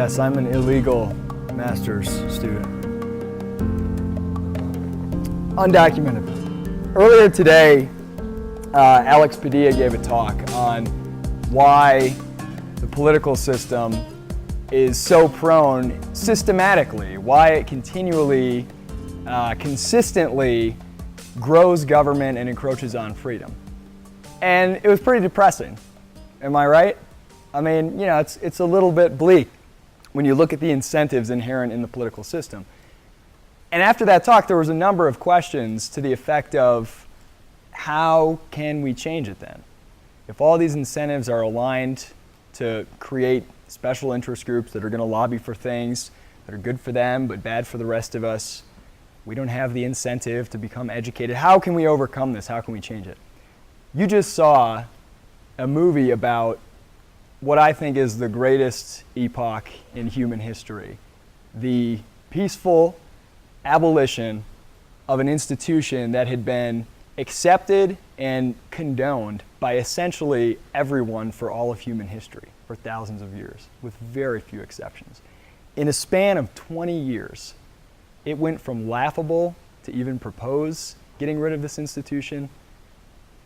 Yes, I'm an illegal master's student. Undocumented. Earlier today, Alex Padilla gave a talk on why the political system is so prone systematically, why it continually, consistently grows government and encroaches on freedom. And it was pretty depressing. Am I right? I mean, it's a little bit bleak when you look at the incentives inherent in the political system. And after that talk, there was a number of questions to the effect of, how can we change it then? If all these incentives are aligned to create special interest groups that are going to lobby for things that are good for them but bad for the rest of us, we don't have the incentive to become educated. How can we overcome this? How can we change it? You just saw a movie about what I think is the greatest epoch in human history, the peaceful abolition of an institution that had been accepted and condoned by essentially everyone for all of human history for thousands of years, with very few exceptions. In a span of 20 years, it went from laughable to even propose getting rid of this institution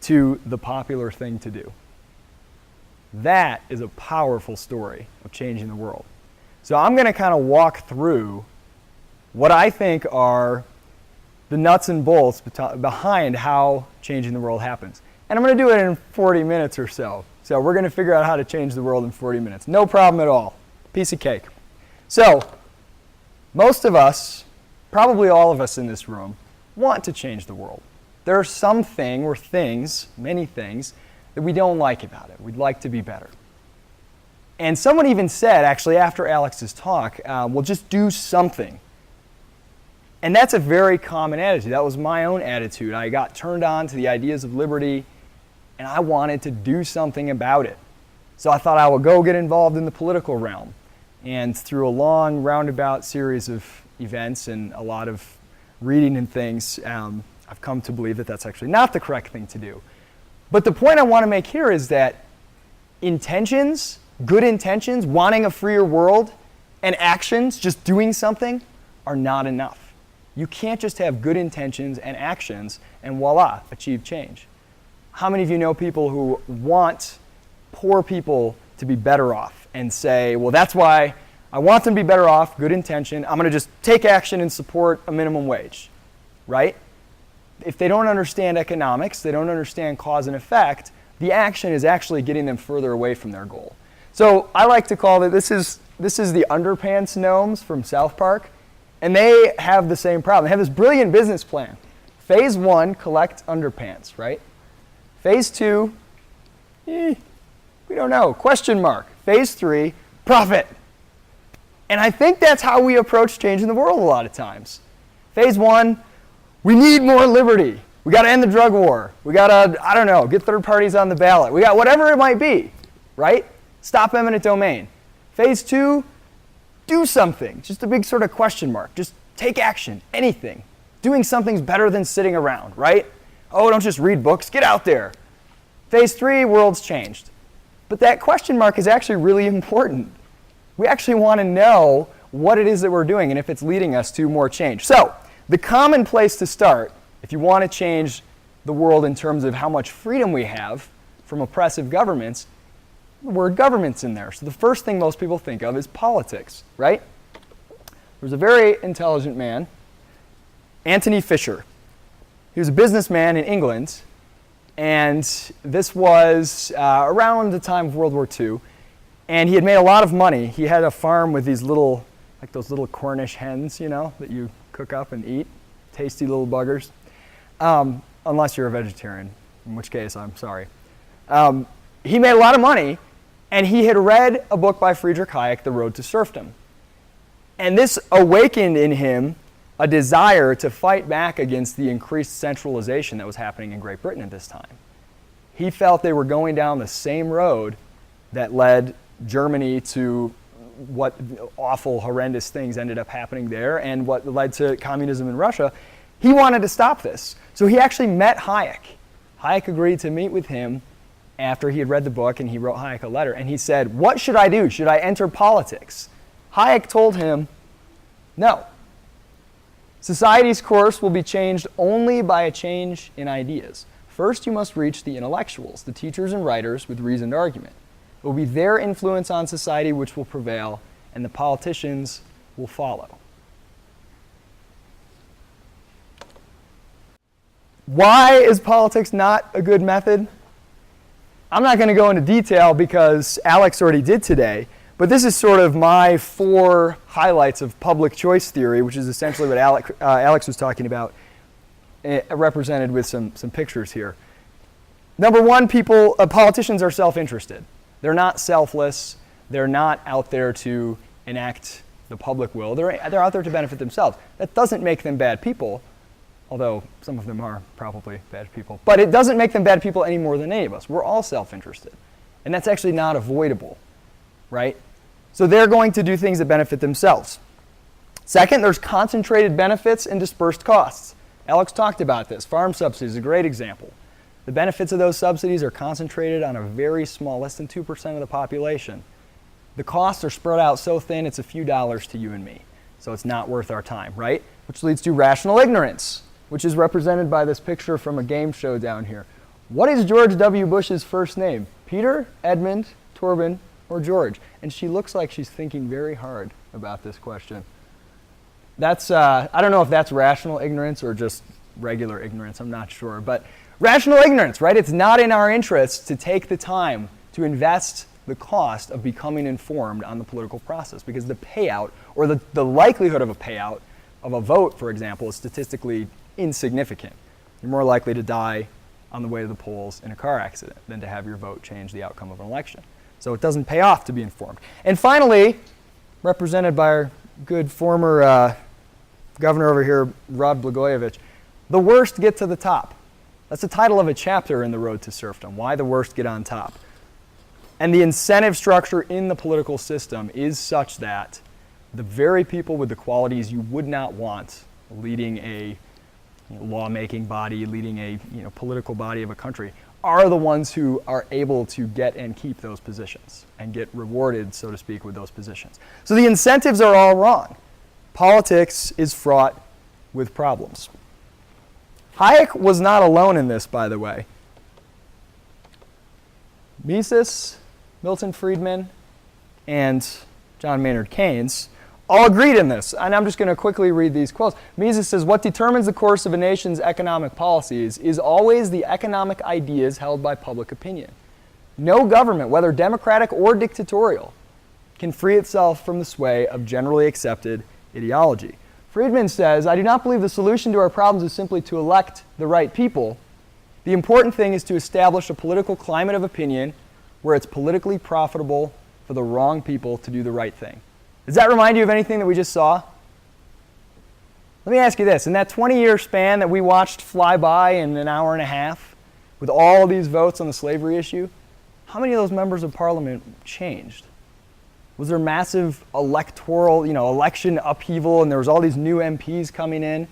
to the popular thing to do. That is a powerful story of changing the world. So I'm going to kind of walk through what I think are the nuts and bolts behind how changing the world happens. And I'm going to do it in 40 minutes or so. So we're going to figure out how to change the world in 40 minutes. No problem at all. Piece of cake. So most of us, probably all of us in this room, want to change the world. There are something or things, many things, that we don't like about it. We'd like to be better. And someone even said, actually, after Alex's talk, well, just do something. And that's a very common attitude. That was my own attitude. I got turned on to the ideas of liberty, and I wanted to do something about it. So I thought I would go get involved in the political realm. And through a long, roundabout series of events and a lot of reading and things, I've come to believe that that's actually not the correct thing to do. But the point I want to make here is that intentions, good intentions, wanting a freer world, and actions, just doing something, are not enough. You can't just have good intentions and actions and voila, achieve change. How many of you know people who want poor people to be better off and say, well, that's why I want them to be better off, good intention, I'm going to just take action and support a minimum wage, right? If they don't understand economics, they don't understand cause and effect, the action is actually getting them further away from their goal. So I like to call it, this is the underpants gnomes from South Park, and they have the same problem. They have this brilliant business plan. Phase 1, collect underpants, right? Phase 2, we don't know, question mark. Phase 3, profit. And I think that's how we approach changing the world a lot of times. Phase 1, we need more liberty. We got to end the drug war. We got to, I don't know, get third parties on the ballot. We got whatever it might be, right? Stop eminent domain. Phase 2, do something. Just a big sort of question mark. Just take action, anything. Doing something's better than sitting around, right? Oh, don't just read books, get out there. Phase 3, world's changed. But that question mark is actually really important. We actually want to know what it is that we're doing and if it's leading us to more change. So, the common place to start, if you want to change the world in terms of how much freedom we have from oppressive governments, the word government's in there. So the first thing most people think of is politics, right? There was a very intelligent man, Anthony Fisher. He was a businessman in England, and this was around the time of World War II, and he had made a lot of money. He had a farm with these little, like those little Cornish hens, that you cook up and eat, tasty little buggers, unless you're a vegetarian, in which case I'm sorry. He made a lot of money, and he had read a book by Friedrich Hayek, The Road to Serfdom. And this awakened in him a desire to fight back against the increased centralization that was happening in Great Britain at this time. He felt they were going down the same road that led Germany to what awful, horrendous things ended up happening there and what led to communism in Russia. He wanted to stop this. So he actually met Hayek. Hayek agreed to meet with him after he had read the book, and he wrote Hayek a letter, and he said, what should I do? Should I enter politics? Hayek told him, no. Society's course will be changed only by a change in ideas. First, you must reach the intellectuals, the teachers and writers with reasoned argument. It will be their influence on society which will prevail, and the politicians will follow. Why is politics not a good method? I'm not going to go into detail because Alex already did today, but this is sort of my 4 highlights of public choice theory, which is essentially what Alex was talking about, represented with some pictures here. Number 1, politicians are self-interested. They're not selfless. They're not out there to enact the public will. They're out there to benefit themselves. That doesn't make them bad people, although some of them are probably bad people. But it doesn't make them bad people any more than any of us. We're all self-interested. And that's actually not avoidable, right? So they're going to do things that benefit themselves. Second, there's concentrated benefits and dispersed costs. Alex talked about this. Farm subsidies is a great example. The benefits of those subsidies are concentrated on a very small, less than 2% of the population. The costs are spread out so thin it's a few dollars to you and me. So it's not worth our time, right? Which leads to rational ignorance, which is represented by this picture from a game show down here. What is George W. Bush's first name? Peter, Edmund, Torben, or George? And she looks like she's thinking very hard about this question. That's, I don't know if that's rational ignorance or just regular ignorance, I'm not sure. But rational ignorance, right? It's not in our interest to take the time to invest the cost of becoming informed on the political process because the payout, or the likelihood of a payout of a vote, for example, is statistically insignificant. You're more likely to die on the way to the polls in a car accident than to have your vote change the outcome of an election. So it doesn't pay off to be informed. And finally, represented by our good former governor over here, Rod Blagojevich, the worst get to the top. That's the title of a chapter in The Road to Serfdom, Why the Worst Get on Top. And the incentive structure in the political system is such that the very people with the qualities you would not want leading a lawmaking body, leading a political body of a country, are the ones who are able to get and keep those positions and get rewarded, so to speak, with those positions. So the incentives are all wrong. Politics is fraught with problems. Hayek was not alone in this, by the way. Mises, Milton Friedman, and John Maynard Keynes all agreed in this. And I'm just going to quickly read these quotes. Mises says, what determines the course of a nation's economic policies is always the economic ideas held by public opinion. No government, whether democratic or dictatorial, can free itself from the sway of generally accepted ideology. Friedman says, I do not believe the solution to our problems is simply to elect the right people. The important thing is to establish a political climate of opinion where it's politically profitable for the wrong people to do the right thing. Does that remind you of anything that we just saw? Let me ask you this. In that 20-year span that we watched fly by in an hour and a half, with all of these votes on the slavery issue, how many of those members of parliament changed? Was there massive electoral, election upheaval, and there was all these new MPs coming in,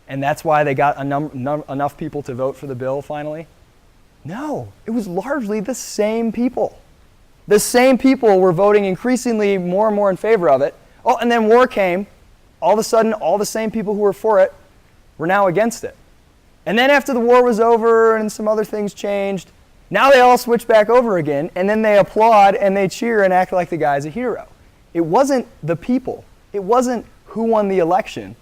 and that's why they got enough people to vote for the bill finally? No, it was largely the same people. The same people were voting increasingly more and more in favor of it. Oh, and then war came. All of a sudden, all the same people who were for it were now against it. And then after the war was over and some other things changed, now they all switch back over again, and then they applaud and they cheer and act like the guy's a hero. It wasn't the people. It wasn't who won the election.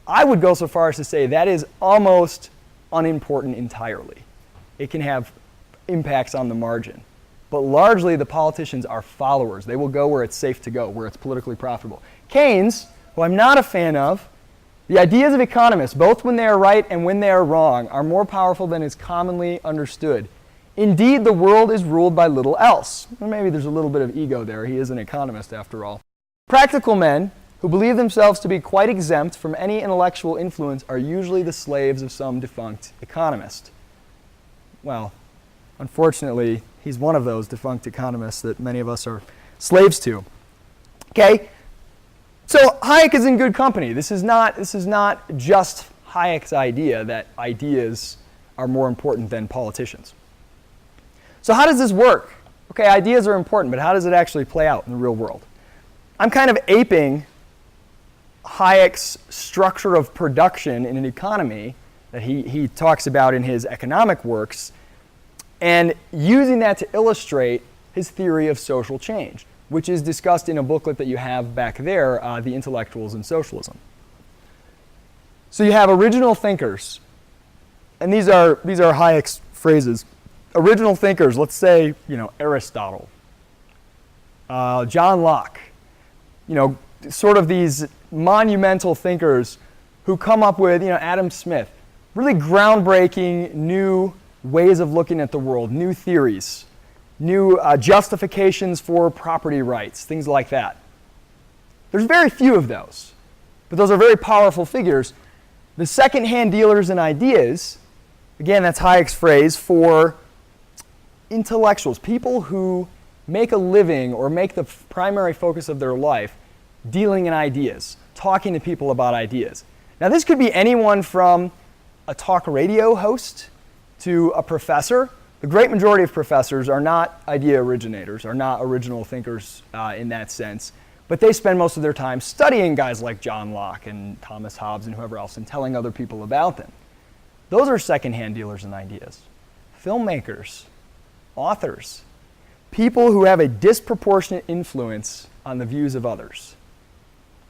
I would go so far as to say that is almost unimportant entirely. It can have impacts on the margin. But largely, the politicians are followers. They will go where it's safe to go, where it's politically profitable. Keynes, who I'm not a fan of, the ideas of economists, both when they are right and when they are wrong, are more powerful than is commonly understood. Indeed, the world is ruled by little else. Well, maybe there's a little bit of ego there. He is an economist, after all. Practical men who believe themselves to be quite exempt from any intellectual influence are usually the slaves of some defunct economist. Well, unfortunately, he's one of those defunct economists that many of us are slaves to. Okay? So Hayek is in good company. This is not just Hayek's idea that ideas are more important than politicians. So how does this work? Okay, ideas are important, but how does it actually play out in the real world? I'm kind of aping Hayek's structure of production in an economy that he talks about in his economic works, and using that to illustrate his theory of social change, which is discussed in a booklet that you have back there, The Intellectuals in Socialism. So you have original thinkers, and these are Hayek's phrases. Original thinkers, let's say, Aristotle, John Locke, sort of these monumental thinkers who come up with, Adam Smith, really groundbreaking new ways of looking at the world, new theories, new justifications for property rights, things like that. There's very few of those, but those are very powerful figures. The second-hand dealers in ideas, again, that's Hayek's phrase for intellectuals, people who make a living or make the primary focus of their life dealing in ideas, talking to people about ideas. Now, this could be anyone from a talk radio host to a professor. The great majority of professors are not idea originators, are not original thinkers in that sense, but they spend most of their time studying guys like John Locke and Thomas Hobbes and whoever else and telling other people about them. Those are second-hand dealers in ideas. Filmmakers, authors, people who have a disproportionate influence on the views of others.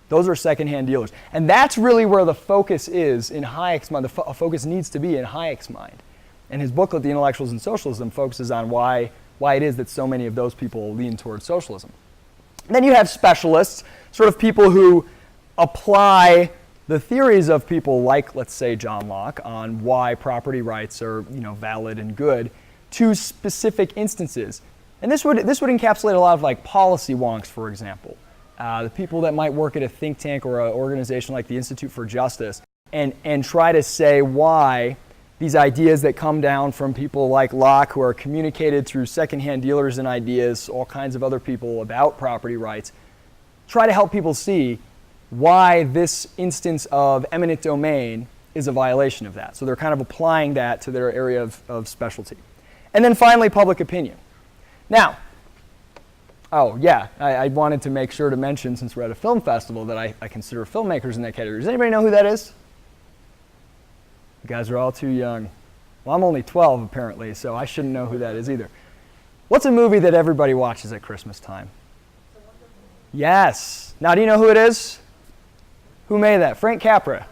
Those are second-hand dealers. And that's really where the focus is in Hayek's mind. The focus needs to be in Hayek's mind. And his booklet, The Intellectuals in Socialism, focuses on why it is that so many of those people lean towards socialism. And then you have specialists, sort of people who apply the theories of people like, let's say, John Locke on why property rights are, valid and good to specific instances. And this would encapsulate a lot of like policy wonks, for example. The people that might work at a think tank or an organization like the Institute for Justice and try to say why these ideas that come down from people like Locke, who are communicated through secondhand dealers in ideas, all kinds of other people about property rights, try to help people see why this instance of eminent domain is a violation of that. So they're kind of applying that to their area of specialty. And then finally, public opinion. Now, I wanted to make sure to mention, since we're at a film festival, that I consider filmmakers in that category. Does anybody know who that is? You guys are all too young. Well, I'm only 12, apparently, so I shouldn't know who that is either. What's a movie that everybody watches at Christmas time? Yes. Now, do you know who it is? Who made that? Frank Capra.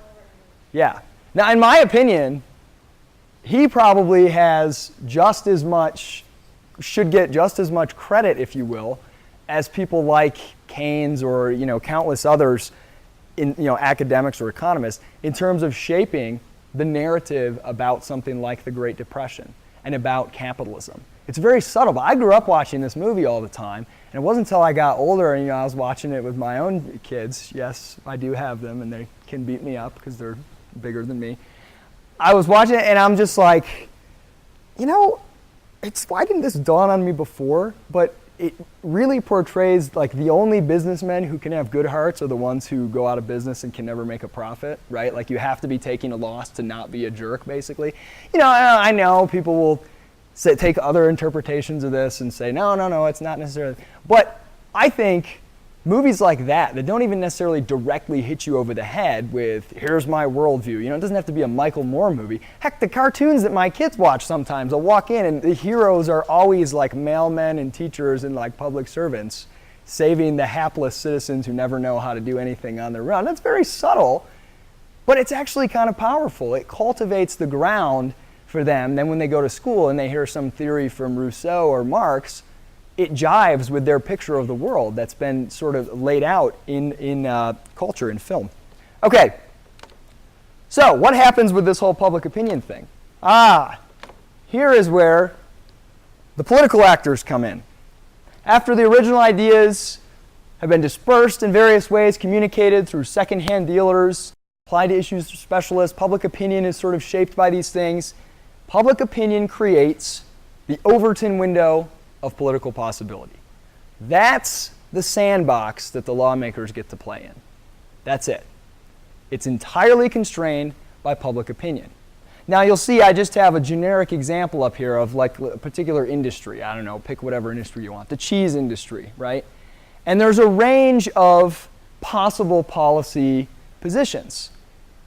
Yeah. Now, in my opinion, he probably has just as much, should get just as much credit, if you will, as people like Keynes or, countless others in, academics or economists in terms of shaping the narrative about something like the Great Depression and about capitalism. It's very subtle, but I grew up watching this movie all the time, and it wasn't until I got older and I was watching it with my own kids. Yes, I do have them, and they can beat me up because they're bigger than me. I was watching it, and I'm just like, why didn't this dawn on me before? But it really portrays like the only businessmen who can have good hearts are the ones who go out of business and can never make a profit, right? Like you have to be taking a loss to not be a jerk, basically. I know people will take other interpretations of this and say, no, it's not necessarily. But I think movies like that don't even necessarily directly hit you over the head with, here's my worldview. It doesn't have to be a Michael Moore movie. Heck, the cartoons that my kids watch sometimes, I'll walk in and the heroes are always like mailmen and teachers and like public servants saving the hapless citizens who never know how to do anything on their own. That's very subtle, but it's actually kind of powerful. It cultivates the ground for them. Then when they go to school and they hear some theory from Rousseau or Marx, it jives with their picture of the world that's been sort of laid out in culture, in film. Okay, so what happens with this whole public opinion thing? Here is where the political actors come in. After the original ideas have been dispersed in various ways, communicated through second-hand dealers, applied to issues through specialists, public opinion is sort of shaped by these things. Public opinion creates the Overton window of political possibility. That's the sandbox that the lawmakers get to play in. That's it. It's entirely constrained by public opinion. Now you'll see I just have a generic example up here of like a particular industry. I don't know, pick whatever industry you want. The cheese industry, right? And there's a range of possible policy positions.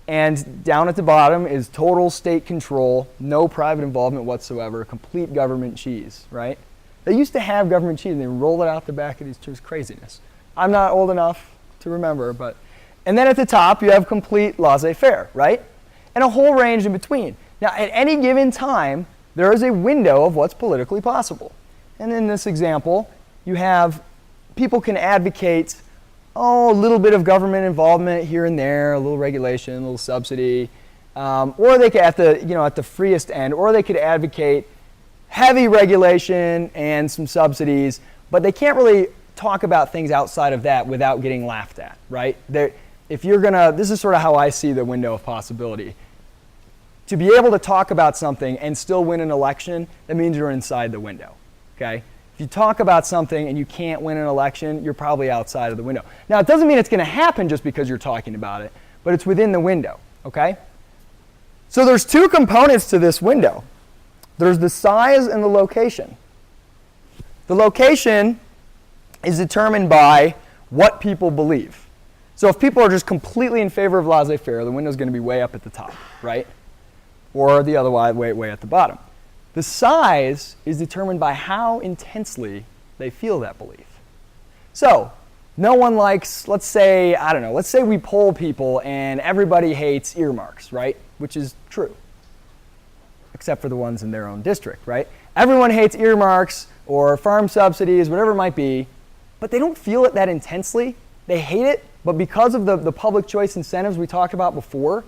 And down at the bottom is total state control, no private involvement whatsoever, complete government cheese, right? They used to have government cheese and they roll it out the back of these tubes. Craziness. I'm not old enough to remember, but. And then at the top you have complete laissez-faire, right? And a whole range in between. Now at any given time, there is a window of what's politically possible. And in this example, you have people can advocate, a little bit of government involvement here and there, a little regulation, a little subsidy, or they could at the freest end, or they could advocate heavy regulation and some subsidies, but they can't really talk about things outside of that without getting laughed at, right? This is sort of how I see the window of possibility. To be able to talk about something and still win an election, that means you're inside the window, okay? If you talk about something and you can't win an election, you're probably outside of the window. Now, it doesn't mean it's going to happen just because you're talking about it, but it's within the window, okay? So there's two components to this window. There's the size and the location. The location is determined by what people believe. So if people are just completely in favor of laissez-faire, the window's going to be way up at the top, right? Or the other way at the bottom. The size is determined by how intensely they feel that belief. So no one likes, let's say we poll people and everybody hates earmarks, right? Which is true, except for the ones in their own district, right? Everyone hates earmarks or farm subsidies, whatever it might be, but they don't feel it that intensely. They hate it, but because of the public choice incentives we talked about before,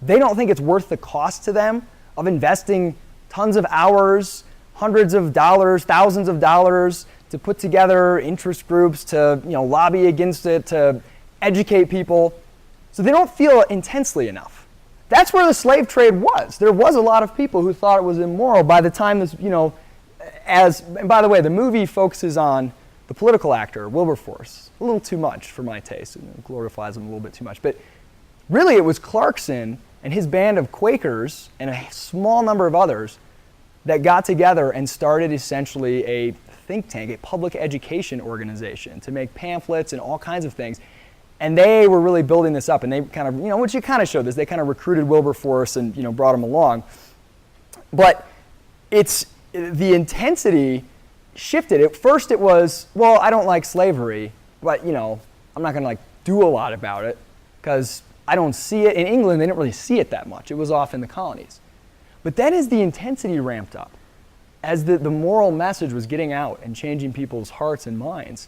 they don't think it's worth the cost to them of investing tons of hours, hundreds of dollars, thousands of dollars to put together interest groups, to lobby against it, to educate people. So they don't feel it intensely enough. That's where the slave trade was. There was a lot of people who thought it was immoral by the time this, and by the way, the movie focuses on the political actor, Wilberforce, a little too much for my taste. It glorifies him a little bit too much. But really it was Clarkson and his band of Quakers and a small number of others that got together and started essentially a think tank, a public education organization to make pamphlets and all kinds of things. And they were really building this up, and they kind of, which you kind of showed this, they kind of recruited Wilberforce and brought him along. But the intensity shifted. At first it was, well, I don't like slavery, but I'm not going to do a lot about it because I don't see it. In England, they didn't really see it that much. It was off in the colonies. But then as the intensity ramped up, as the moral message was getting out and changing people's hearts and minds,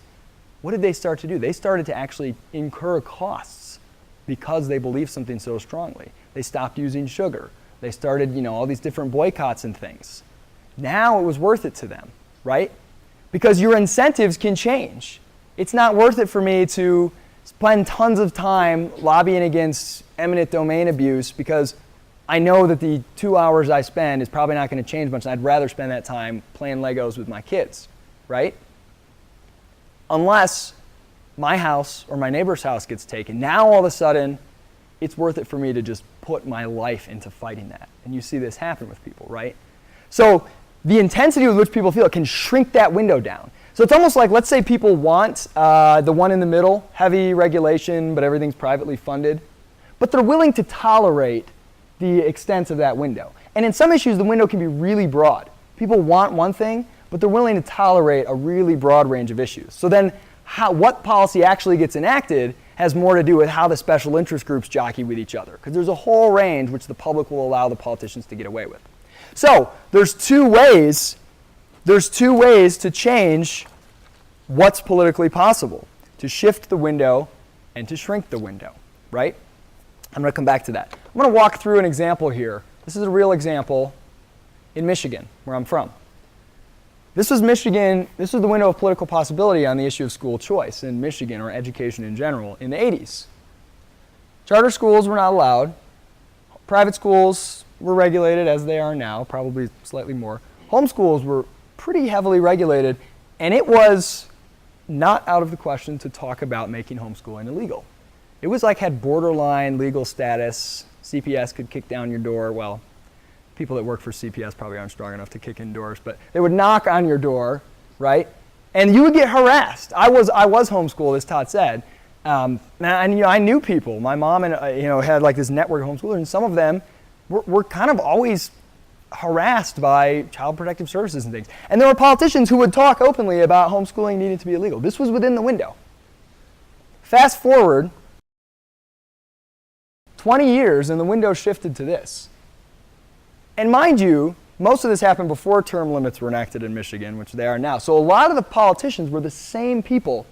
what did they start to do? They started to actually incur costs because they believed something so strongly. They stopped using sugar. They started, all these different boycotts and things. Now it was worth it to them, right? Because your incentives can change. It's not worth it for me to spend tons of time lobbying against eminent domain abuse because I know that the 2 hours I spend is probably not going to change much, and I'd rather spend that time playing Legos with my kids, right? Unless my house or my neighbor's house gets taken. Now all of a sudden, it's worth it for me to just put my life into fighting that. And you see this happen with people, right? So the intensity with which people feel it can shrink that window down. So it's almost like, let's say people want the one in the middle, heavy regulation, but everything's privately funded. But they're willing to tolerate the extent of that window. And in some issues, the window can be really broad. People want one thing, but they're willing to tolerate a really broad range of issues. So then what policy actually gets enacted has more to do with how the special interest groups jockey with each other, because there's a whole range which the public will allow the politicians to get away with. So there's two ways to change what's politically possible, to shift the window and to shrink the window, right? I'm going to come back to that. I'm going to walk through an example here. This is a real example in Michigan, where I'm from. This was Michigan. This was the window of political possibility on the issue of school choice in Michigan, or education in general, in the 80s. Charter schools were not allowed. Private schools were regulated as they are now, probably slightly more. Homeschools were pretty heavily regulated, and it was not out of the question to talk about making homeschooling illegal. It was had borderline legal status. CPS could kick down your door. Well, people that work for CPS probably aren't strong enough to kick in doors, but they would knock on your door, right? And you would get harassed. I was homeschooled, as Todd said. And I knew people. My mom and had like this network of homeschoolers, and some of them were kind of always harassed by Child Protective Services and things. And there were politicians who would talk openly about homeschooling needing to be illegal. This was within the window. Fast forward 20 years, and the window shifted to this. And mind you, most of this happened before term limits were enacted in Michigan, which they are now. So a lot of the politicians were the same people.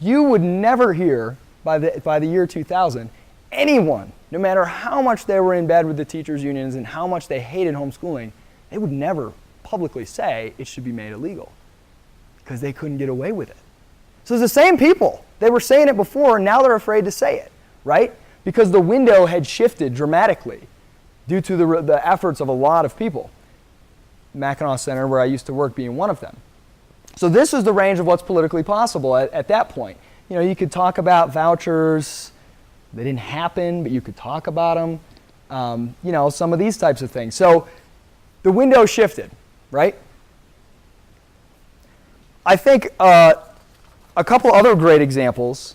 You would never hear, by the year 2000, anyone, no matter how much they were in bed with the teachers' unions and how much they hated homeschooling, they would never publicly say it should be made illegal because they couldn't get away with it. So it's the same people. They were saying it before, and now they're afraid to say it, right? Because the window had shifted dramatically due to the efforts of a lot of people. Mackinac Center, where I used to work, being one of them. So this is the range of what's politically possible at that point. You could talk about vouchers. They didn't happen, but you could talk about them. Some of these types of things. So the window shifted, right? I think a couple other great examples.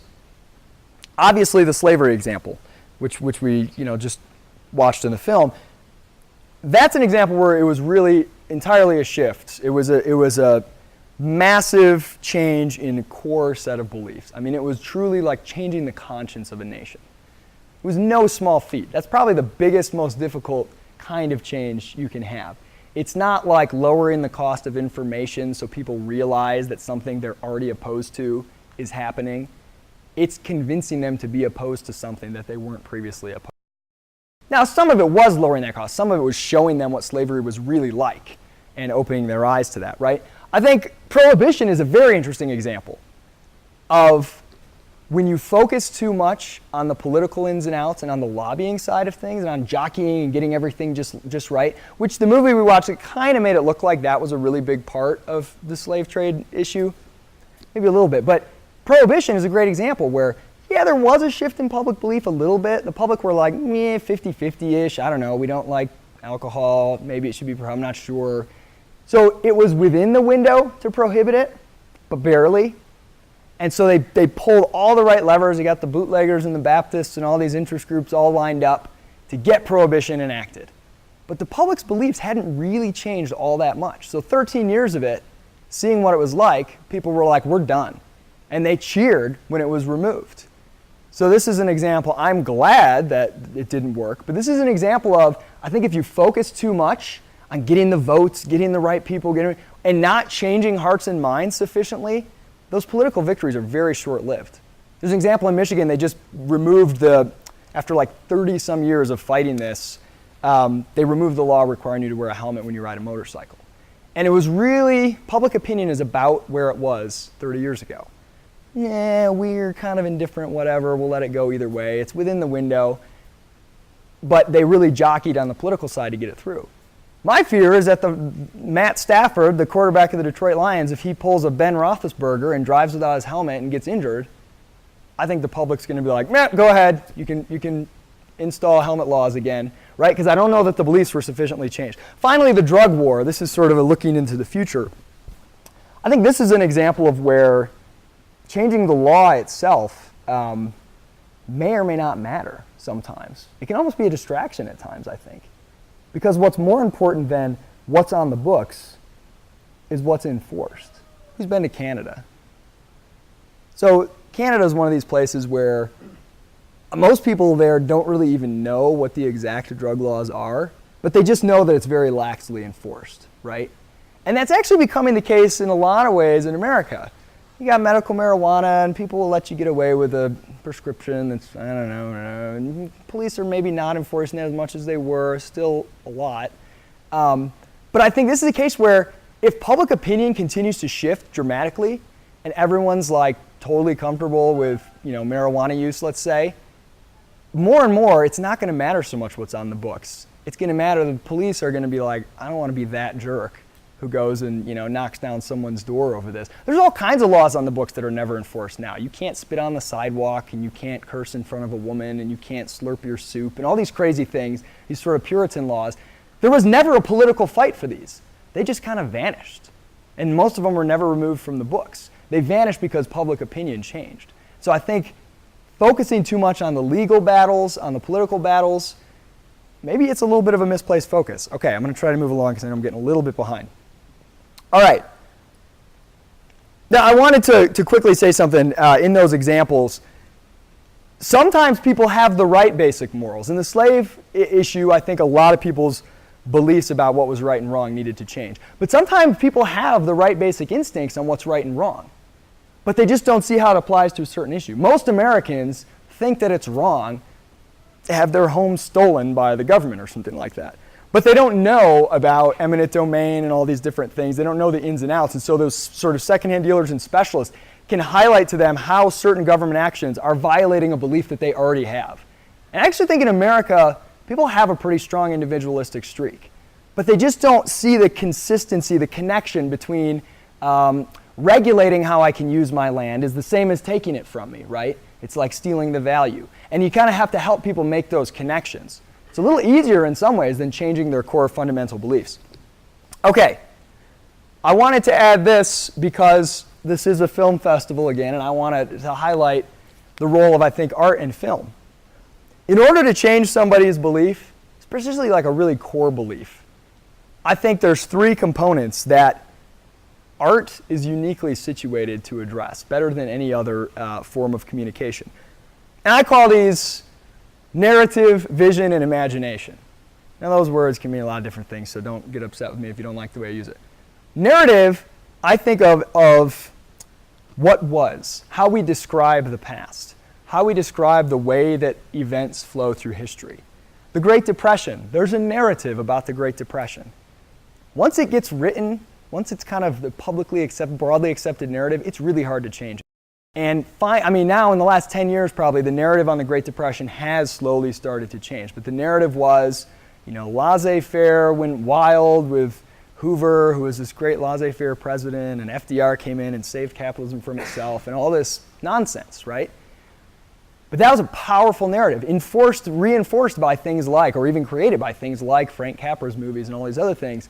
Obviously, the slavery example, which we just watched in the film. That's an example where it was really entirely a shift. It was a massive change in the core set of beliefs. I mean, it was truly like changing the conscience of a nation. It was no small feat. That's probably the biggest, most difficult kind of change you can have. It's not like lowering the cost of information so people realize that something they're already opposed to is happening. It's convincing them to be opposed to something that they weren't previously opposed to. Now, some of it was lowering that cost. Some of it was showing them what slavery was really like and opening their eyes to that, right? I think Prohibition is a very interesting example of when you focus too much on the political ins and outs and on the lobbying side of things and on jockeying and getting everything just right, which the movie we watched, it kind of made it look like that was a really big part of the slave trade issue. Maybe a little bit, but Prohibition is a great example where, yeah, there was a shift in public belief a little bit. The public were like, 50-50-ish. I don't know. We don't like alcohol. Maybe it should be, I'm not sure. So it was within the window to prohibit it, but barely. And so they pulled all the right levers. They got the bootleggers and the Baptists and all these interest groups all lined up to get Prohibition enacted. But the public's beliefs hadn't really changed all that much. So 13 years of it, seeing what it was like, people were like, we're done. And they cheered when it was removed. So this is an example. I'm glad that it didn't work, but this is an example of, I think if you focus too much on getting the votes, getting the right people, and not changing hearts and minds sufficiently, those political victories are very short-lived. There's an example in Michigan. They just removed after like 30 some years of fighting this, they removed the law requiring you to wear a helmet when you ride a motorcycle. And it was really, public opinion is about where it was 30 years ago. Yeah, we're kind of indifferent, whatever, we'll let it go either way. It's within the window. But they really jockeyed on the political side to get it through. My fear is that Matt Stafford, the quarterback of the Detroit Lions, if he pulls a Ben Roethlisberger and drives without his helmet and gets injured, I think the public's going to be like, go ahead, you can install helmet laws again, right? Because I don't know that the beliefs were sufficiently changed. Finally, the drug war. This is sort of a looking into the future. I think this is an example of where changing the law itself may or may not matter sometimes. It can almost be a distraction at times, I think. Because what's more important than what's on the books is what's enforced. Who's been to Canada? So Canada is one of these places where most people there don't really even know what the exact drug laws are, but they just know that it's very laxly enforced, right? And that's actually becoming the case in a lot of ways in America. You got medical marijuana, and people will let you get away with a prescription that's, I don't know. And police are maybe not enforcing it as much as they were, still a lot. But I think this is a case where if public opinion continues to shift dramatically, and everyone's like totally comfortable with marijuana use, let's say, more and more, it's not going to matter so much what's on the books. It's going to matter, the police are going to be like, I don't want to be that jerk who goes and knocks down someone's door over this. There's all kinds of laws on the books that are never enforced now. You can't spit on the sidewalk, and you can't curse in front of a woman, and you can't slurp your soup, and all these crazy things, these sort of Puritan laws. There was never a political fight for these. They just kind of vanished. And most of them were never removed from the books. They vanished because public opinion changed. So I think focusing too much on the legal battles, on the political battles, maybe it's a little bit of a misplaced focus. Okay, I'm going to try to move along because I know I'm getting a little bit behind. All right. Now, I wanted to quickly say something in those examples. Sometimes people have the right basic morals. In the slave issue, I think a lot of people's beliefs about what was right and wrong needed to change. But sometimes people have the right basic instincts on what's right and wrong, but they just don't see how it applies to a certain issue. Most Americans think that it's wrong to have their home stolen by the government or something like that. But they don't know about eminent domain and all these different things. They don't know the ins and outs. And so those sort of secondhand dealers and specialists can highlight to them how certain government actions are violating a belief that they already have. And I actually think in America, people have a pretty strong individualistic streak. But they just don't see the consistency, the connection between regulating how I can use my land is the same as taking it from me, right? It's like stealing the value. And you kind of have to help people make those connections. It's a little easier in some ways than changing their core fundamental beliefs. Okay, I wanted to add this because this is a film festival again, and I wanted to highlight the role of, I think, art and film. In order to change somebody's belief, especially like a really core belief, I think there's three components that art is uniquely situated to address, better than any other form of communication. And I call these narrative, vision, and imagination. Now those words can mean a lot of different things, so don't get upset with me if you don't like the way I use it. Narrative, I think of what was, how we describe the past, how we describe the way that events flow through history. The Great Depression, there's a narrative about the Great Depression. Once it gets written, once it's kind of the publicly accepted, broadly accepted narrative, it's really hard to change it. And now in the last 10 years probably, the narrative on the Great Depression has slowly started to change. But the narrative was, laissez-faire went wild with Hoover, who was this great laissez-faire president, and FDR came in and saved capitalism from itself, and all this nonsense, right? But that was a powerful narrative, reinforced by things like, or even created by things like Frank Capra's movies and all these other things.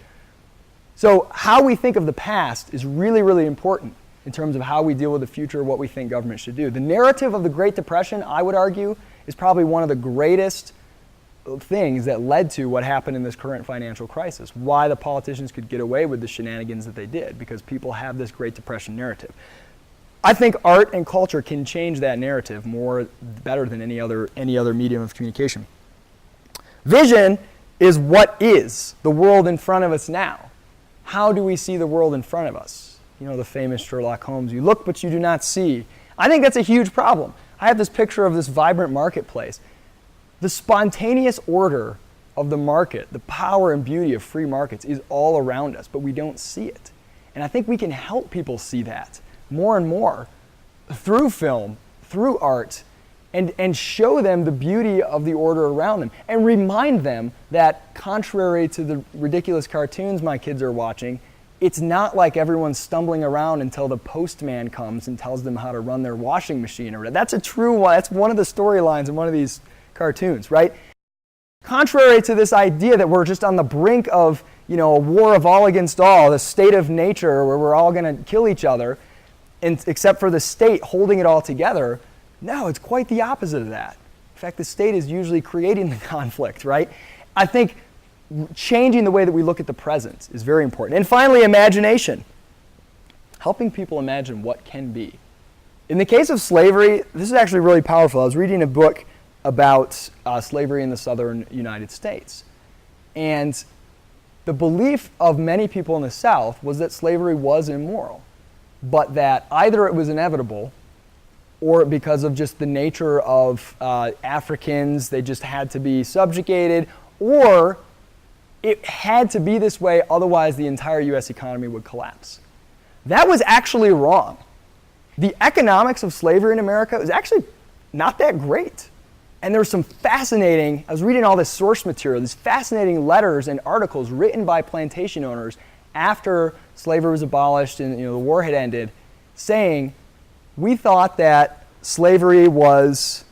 So how we think of the past is really, really important in terms of how we deal with the future, what we think government should do. The narrative of the Great Depression, I would argue, is probably one of the greatest things that led to what happened in this current financial crisis, why the politicians could get away with the shenanigans that they did, because people have this Great Depression narrative. I think art and culture can change that narrative better than any other medium of communication. Vision is what is the world in front of us now. How do we see the world in front of us? The famous Sherlock Holmes, you look but you do not see. I think that's a huge problem. I have this picture of this vibrant marketplace. The spontaneous order of the market, the power and beauty of free markets is all around us, but we don't see it. And I think we can help people see that more and more through film, through art, and show them the beauty of the order around them, and remind them that contrary to the ridiculous cartoons my kids are watching, it's not like everyone's stumbling around until the postman comes and tells them how to run their washing machine. That's a true one. That's one of the storylines in one of these cartoons, right? Contrary to this idea that we're just on the brink of, a war of all against all, the state of nature where we're all going to kill each other, except for the state holding it all together. No, it's quite the opposite of that. In fact, the state is usually creating the conflict, right? I think changing the way that we look at the present is very important. And finally, imagination. Helping people imagine what can be. In the case of slavery, this is actually really powerful. I was reading a book about slavery in the southern United States. And the belief of many people in the South was that slavery was immoral, but that either it was inevitable or because of just the nature of Africans, they just had to be subjugated, or it had to be this way, otherwise the entire U.S. economy would collapse. That was actually wrong. The economics of slavery in America was actually not that great. And there was some fascinating, I was reading all this source material, these fascinating letters and articles written by plantation owners after slavery was abolished and the war had ended, saying, we thought that slavery was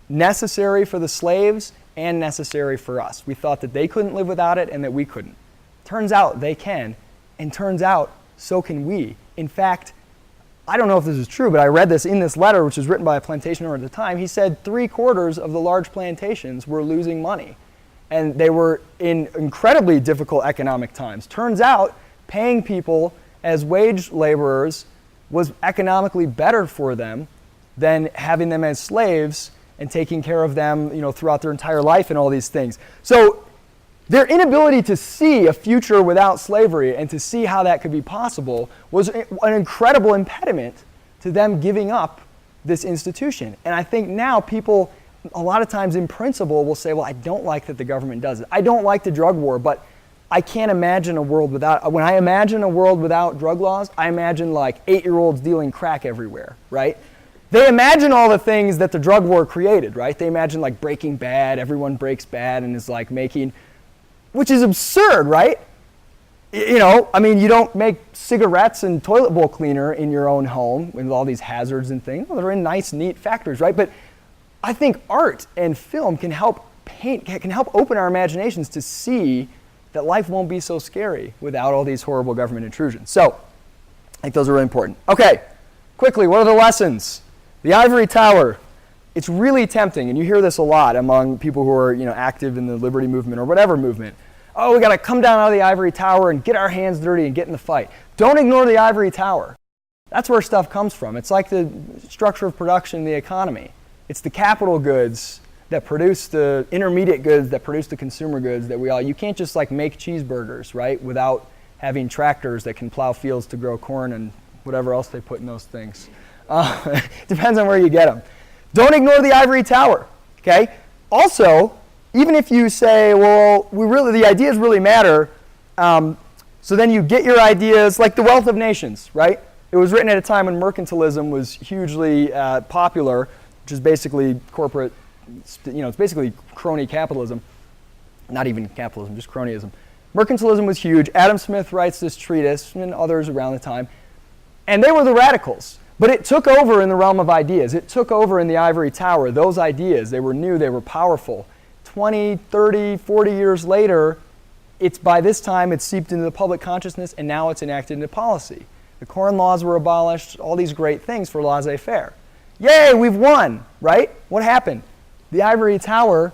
necessary for the slaves and necessary for us. We thought that they couldn't live without it and that we couldn't. Turns out they can, and turns out so can we. In fact, I don't know if this is true, but I read this in this letter, which was written by a plantation owner at the time. He said 3/4 of the large plantations were losing money, and they were in incredibly difficult economic times. Turns out paying people as wage laborers was economically better for them than having them as slaves and taking care of them, throughout their entire life and all these things. So their inability to see a future without slavery and to see how that could be possible was an incredible impediment to them giving up this institution. And I think now people, a lot of times in principle, will say, well, I don't like that the government does it. I don't like the drug war, but I can't imagine a world without, when I imagine a world without drug laws, I imagine like 8-year-olds dealing crack everywhere, right? They imagine all the things that the drug war created, right? They imagine like Breaking Bad, everyone breaks bad and is like making, which is absurd, right? You don't make cigarettes and toilet bowl cleaner in your own home with all these hazards and things. Well, they're in nice, neat factories, right? But I think art and film can help open our imaginations to see that life won't be so scary without all these horrible government intrusions. So, I think those are really important. Okay, quickly, what are the lessons? The Ivory Tower. It's really tempting, and you hear this a lot among people who are, active in the liberty movement or whatever movement. Oh, we got to come down out of the Ivory Tower and get our hands dirty and get in the fight. Don't ignore the Ivory Tower. That's where stuff comes from. It's like the structure of production in the economy. It's the capital goods that produce the intermediate goods that produce the consumer goods that you can't just like make cheeseburgers, right, without having tractors that can plow fields to grow corn and whatever else they put in those things. Depends on where you get them. Don't ignore the Ivory Tower, okay? Also, even if you say, well, the ideas really matter, so then you get your ideas, like the Wealth of Nations, right? It was written at a time when mercantilism was hugely popular, which is basically corporate, it's basically crony capitalism. Not even capitalism, just cronyism. Mercantilism was huge. Adam Smith writes this treatise, and others around the time, and they were the radicals. But it took over in the realm of ideas. It took over in the Ivory Tower. Those ideas, they were new, they were powerful. 20, 30, 40 years later, by this time it's seeped into the public consciousness, and now it's enacted into policy. The Corn Laws were abolished, all these great things for laissez-faire. Yay, we've won, right? What happened? The Ivory Tower,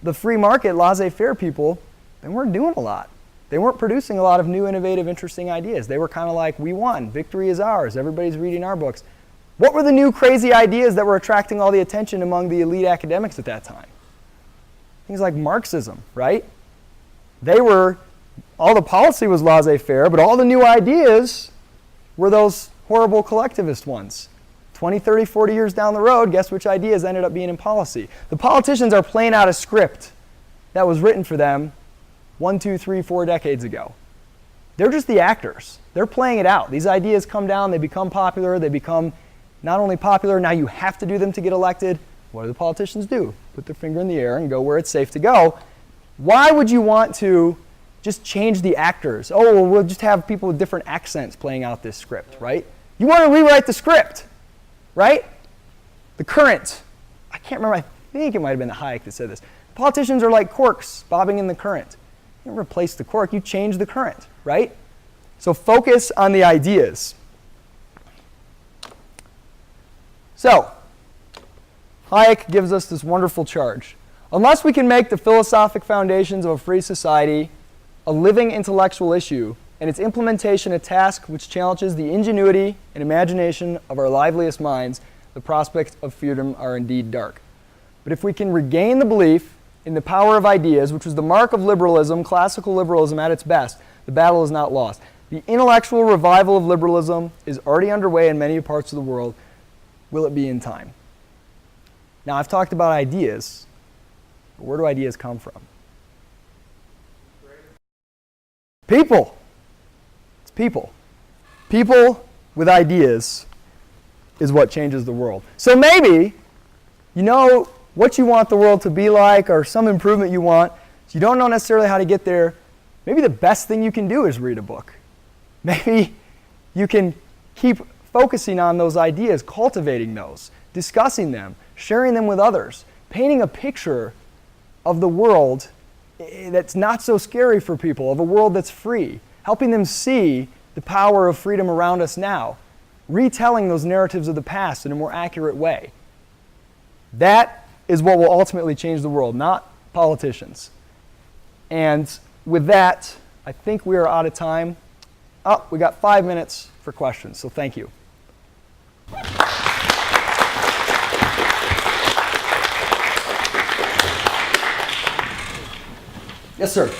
the free market laissez-faire people, they weren't doing a lot. They weren't producing a lot of new, innovative, interesting ideas. They were kind of like, we won, victory is ours, everybody's reading our books. What were the new crazy ideas that were attracting all the attention among the elite academics at that time? Things like Marxism, right? All the policy was laissez-faire, but all the new ideas were those horrible collectivist ones. 20, 30, 40 years down the road, guess which ideas ended up being in policy? The politicians are playing out a script that was written for them 1, 2, 3, 4 decades ago. They're just the actors. They're playing it out. These ideas come down, they become popular, they become not only popular, now you have to do them to get elected. What do the politicians do? Put their finger in the air and go where it's safe to go. Why would you want to just change the actors? Oh, well, we'll just have people with different accents playing out this script, right? You want to rewrite the script, right? The current. I can't remember, I think it might have been Hayek that said this. Politicians are like corks bobbing in the current. You don't replace the cork, you change the current, right? So focus on the ideas. So, Hayek gives us this wonderful charge. Unless we can make the philosophic foundations of a free society a living intellectual issue, and its implementation a task which challenges the ingenuity and imagination of our liveliest minds, the prospects of freedom are indeed dark. But if we can regain the belief in the power of ideas, which was the mark of liberalism, classical liberalism at its best, the battle is not lost. The intellectual revival of liberalism is already underway in many parts of the world. Will it be in time? Now, I've talked about ideas, but where do ideas come from? People. It's people. People with ideas is what changes the world. So maybe you know what you want the world to be like or some improvement you want. So you don't know necessarily how to get there. Maybe the best thing you can do is read a book. Maybe you can keep focusing on those ideas, cultivating those, discussing them, sharing them with others, painting a picture of the world that's not so scary for people, of a world that's free, helping them see the power of freedom around us now, retelling those narratives of the past in a more accurate way. That is what will ultimately change the world, not politicians. And with that, I think we are out of time. Oh, we got 5 minutes for questions, so thank you. Yes, sir.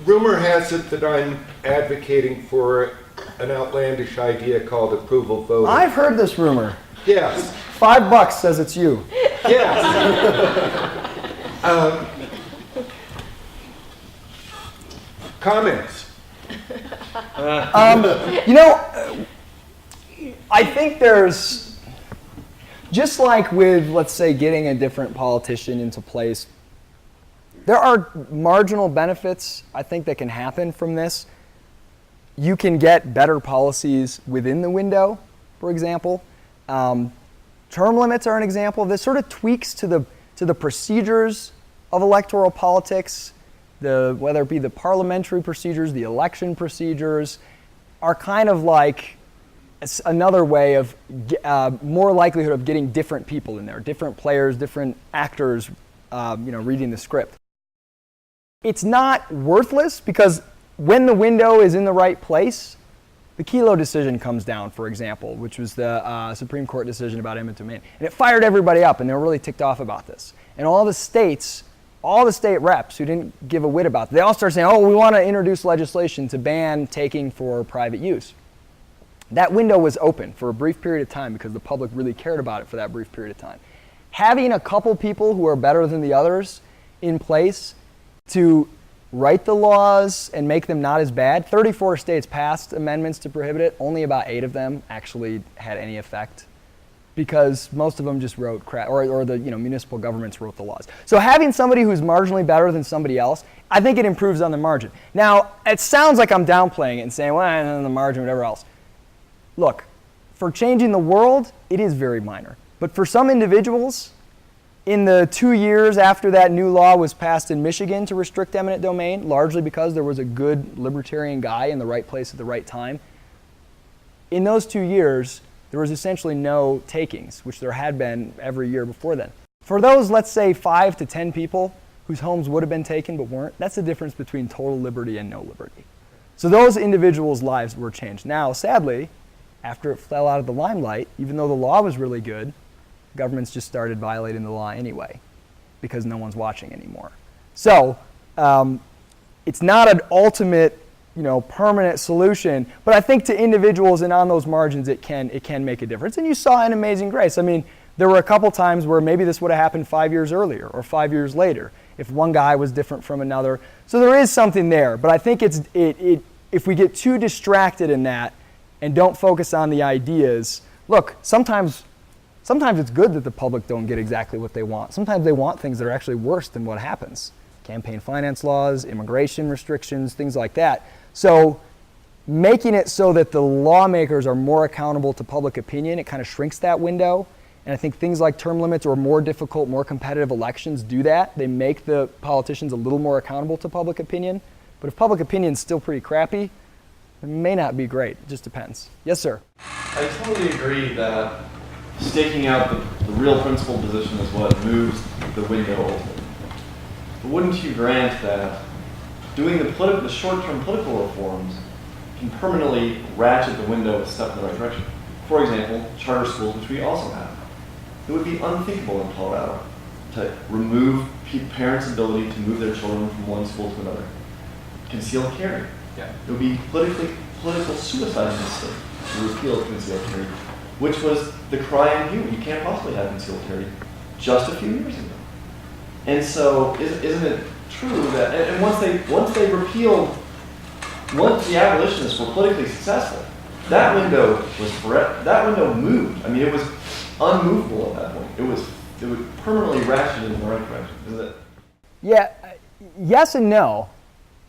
Rumor has it that I'm advocating for an outlandish idea called approval voting. I've heard this rumor. Yes. $5 says it's you. Yes. Comments? I think there's, just like with, let's say, getting a different politician into place, there are marginal benefits, I think, that can happen from this. You can get better policies within the window, for example. Term limits are an example of this. Sort of tweaks to the procedures of electoral politics, whether it be the parliamentary procedures, the election procedures, are kind of like another way of more likelihood of getting different people in there, different players, different actors, reading the script. It's not worthless because when the window is in the right place, the Kelo decision comes down, for example, which was the Supreme Court decision about eminent domain. And it fired everybody up, and they were really ticked off about this. And all the state reps who didn't give a whit about it, they all started saying, oh, we want to introduce legislation to ban taking for private use. That window was open for a brief period of time because the public really cared about it for that brief period of time. Having a couple people who are better than the others in place to write the laws and make them not as bad. 34 states passed amendments to prohibit it. Only about 8 of them actually had any effect because most of them just wrote crap, or the municipal governments wrote the laws. So having somebody who's marginally better than somebody else, I think it improves on the margin. Now, it sounds like I'm downplaying it and saying, well, on the margin, whatever else. Look, for changing the world, it is very minor. But for some individuals, in the 2 years after that new law was passed in Michigan to restrict eminent domain, largely because there was a good libertarian guy in the right place at the right time, in those 2 years, there was essentially no takings, which there had been every year before then. For those, let's say, 5 to 10 people whose homes would have been taken but weren't, that's the difference between total liberty and no liberty. So those individuals' lives were changed. Now, sadly, after it fell out of the limelight, even though the law was really good, governments just started violating the law anyway because no one's watching anymore. So it's not an ultimate, permanent solution, but I think to individuals and on those margins it can make a difference. And you saw in Amazing Grace, I mean, there were a couple times where maybe this would have happened 5 years earlier or 5 years later if one guy was different from another. So there is something there, but I think if we get too distracted in that and don't focus on the ideas, look, sometimes it's good that the public don't get exactly what they want. Sometimes they want things that are actually worse than what happens. Campaign finance laws, immigration restrictions, things like that. So making it so that the lawmakers are more accountable to public opinion, it kind of shrinks that window. And I think things like term limits or more difficult, more competitive elections do that. They make the politicians a little more accountable to public opinion. But if public opinion is still pretty crappy, it may not be great. It just depends. Yes, sir. I totally agree that staking out the real principled position is what moves the window ultimately. But wouldn't you grant that doing the short-term political reforms can permanently ratchet the window a step in the right direction? For example, charter schools, which we also have. It would be unthinkable in Colorado to remove parents' ability to move their children from one school to another. Concealed carry. Yeah. It would be political suicide in this state to repeal concealed carry, which was the crying view. You can't possibly have concealed carry just a few years ago. And so, isn't it true that, and once they repealed, once the abolitionists were politically successful, that window was forever. That window moved. I mean, it was unmovable at that point. It would permanently ratchet in the right direction, isn't it? Yeah, yes and no.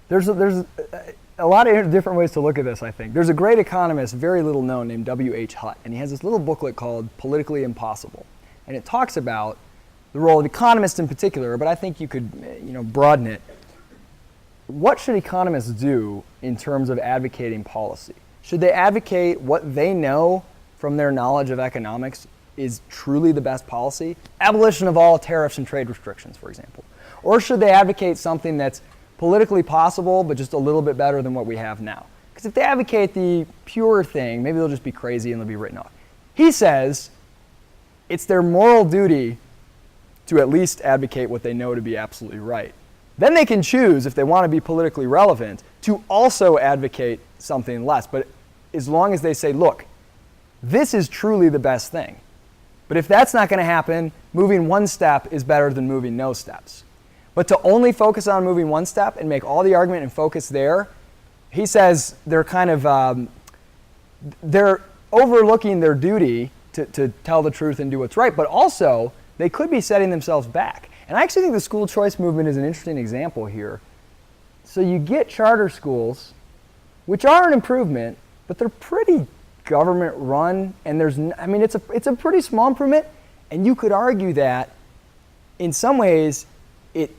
There's a lot of different ways to look at this, I think. There's a great economist, very little known, named W.H. Hutt, and he has this little booklet called Politically Impossible. And it talks about the role of economists in particular, but I think you could broaden it. What should economists do in terms of advocating policy? Should they advocate what they know from their knowledge of economics is truly the best policy? Abolition of all tariffs and trade restrictions, for example. Or should they advocate something that's politically possible, but just a little bit better than what we have now? Because if they advocate the pure thing, maybe they'll just be crazy and they'll be written off. He says it's their moral duty to at least advocate what they know to be absolutely right. Then they can choose, if they want to be politically relevant, to also advocate something less. But as long as they say, look, this is truly the best thing. But if that's not going to happen, moving one step is better than moving no steps. But to only focus on moving one step and make all the argument and focus there, he says they're kind of, they're overlooking their duty to tell the truth and do what's right, but also they could be setting themselves back. And I actually think the school choice movement is an interesting example here. So you get charter schools, which are an improvement, but they're pretty government run, and it's a pretty small improvement, and you could argue that in some ways it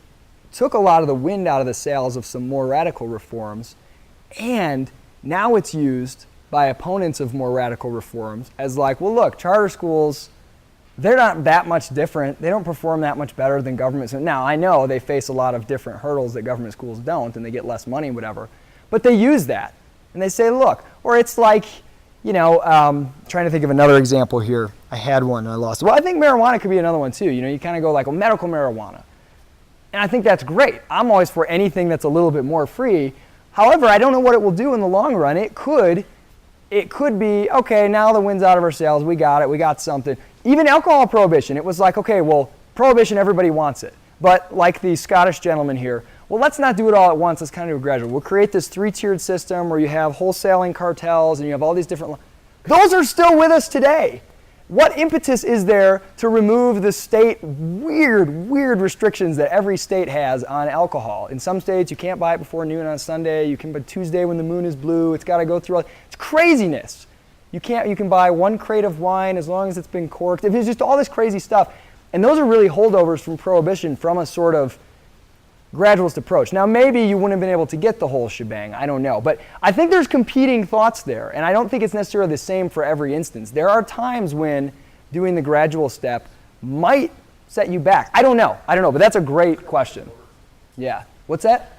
took a lot of the wind out of the sails of some more radical reforms, and now it's used by opponents of more radical reforms as like, well, look, charter schools, they're not that much different. They don't perform that much better than government. Now, I know they face a lot of different hurdles that government schools don't, and they get less money, whatever. But they use that. And they say, look, or it's like, trying to think of another example here. I had one and I lost it. Well, I think marijuana could be another one too. You kind of go like, well, medical marijuana. And I think that's great. I'm always for anything that's a little bit more free. However, I don't know what it will do in the long run. It could be, okay, now the wind's out of our sails. We got it. We got something. Even alcohol prohibition, it was like, okay, well, prohibition, everybody wants it. But like the Scottish gentleman here, well, let's not do it all at once. Let's kind of do it gradual. We'll create this three-tiered system where you have wholesaling cartels and you have all these different... Those are still with us today. What impetus is there to remove the state weird restrictions that every state has on alcohol? In some states, you can't buy it before noon on a Sunday. You can buy Tuesday when the moon is blue. It's got to go through all... It's craziness. You can buy one crate of wine as long as it's been corked. It's just all this crazy stuff. And those are really holdovers from Prohibition, from a sort of gradualist approach. Now, maybe you wouldn't have been able to get the whole shebang. I don't know. But I think there's competing thoughts there. And I don't think it's necessarily the same for every instance. There are times when doing the gradual step might set you back. I don't know. But that's a great question. Yeah. What's that?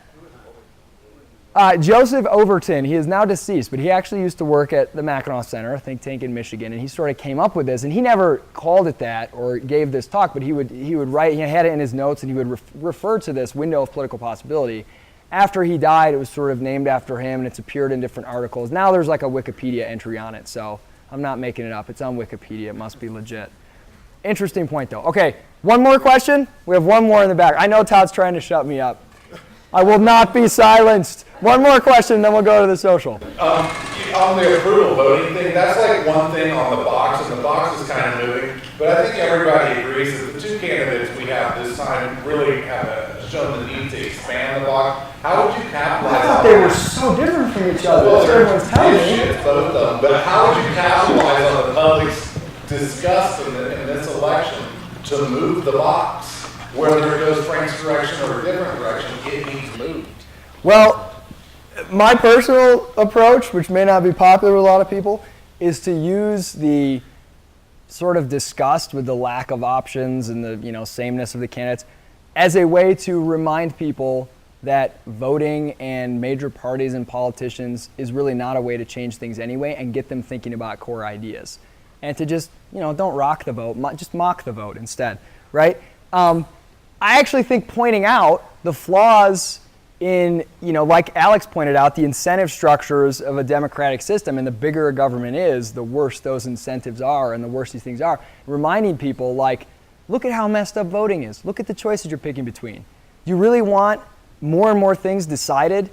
Joseph Overton, he is now deceased, but he actually used to work at the Mackinac Center, a think tank in Michigan, and he sort of came up with this, and he never called it that or gave this talk, but he would write, he had it in his notes, and he would refer to this window of political possibility. After he died, it was sort of named after him, and it's appeared in different articles. Now there's like a Wikipedia entry on it, so I'm not making it up. It's on Wikipedia. It must be legit. Interesting point, though. Okay, one more question? We have one more in the back. I know Todd's trying to shut me up. I will not be silenced. One more question, then we'll go to the social. On the approval voting thing, that's like one thing on the box, and the box is kind of moving. But I think everybody agrees that the two candidates we have this time really have shown the need to expand the box. How would you capitalize on that? I thought they were so different from each other. Well, Everyone's telling me. it's both of them. But how would you capitalize on the public's disgust in this election to move the box? Whether it goes Frank's direction or a different direction, it needs moved. Well, my personal approach, which may not be popular with a lot of people, is to use the sort of disgust with the lack of options and the sameness of the candidates as a way to remind people that voting and major parties and politicians is really not a way to change things anyway, and get them thinking about core ideas. And to just, don't rock the vote, just mock the vote instead, right? I actually think pointing out the flaws in, like Alex pointed out, the incentive structures of a democratic system, and the bigger a government is, the worse those incentives are and the worse these things are. Reminding people, like, look at how messed up voting is. Look at the choices you're picking between. Do you really want more and more things decided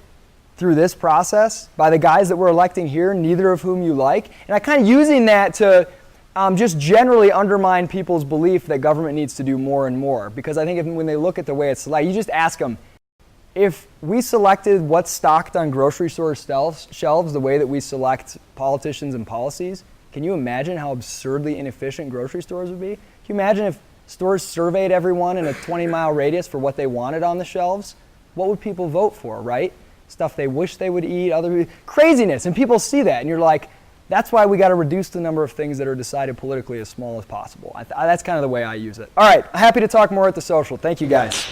through this process by the guys that we're electing here, neither of whom you like? And I kind of using that to just generally undermine people's belief that government needs to do more and more. Because I think when they look at the way it's selected, you just ask them, if we selected what's stocked on grocery store shelves the way that we select politicians and policies, can you imagine how absurdly inefficient grocery stores would be? Can you imagine if stores surveyed everyone in a 20-mile radius for what they wanted on the shelves? What would people vote for, right? stuff they wish they would eat, other craziness, and people see that, and you're like, that's why we got to reduce the number of things that are decided politically as small as possible. That's kind of the way I use it. All right, happy to talk more at the social. Thank you guys.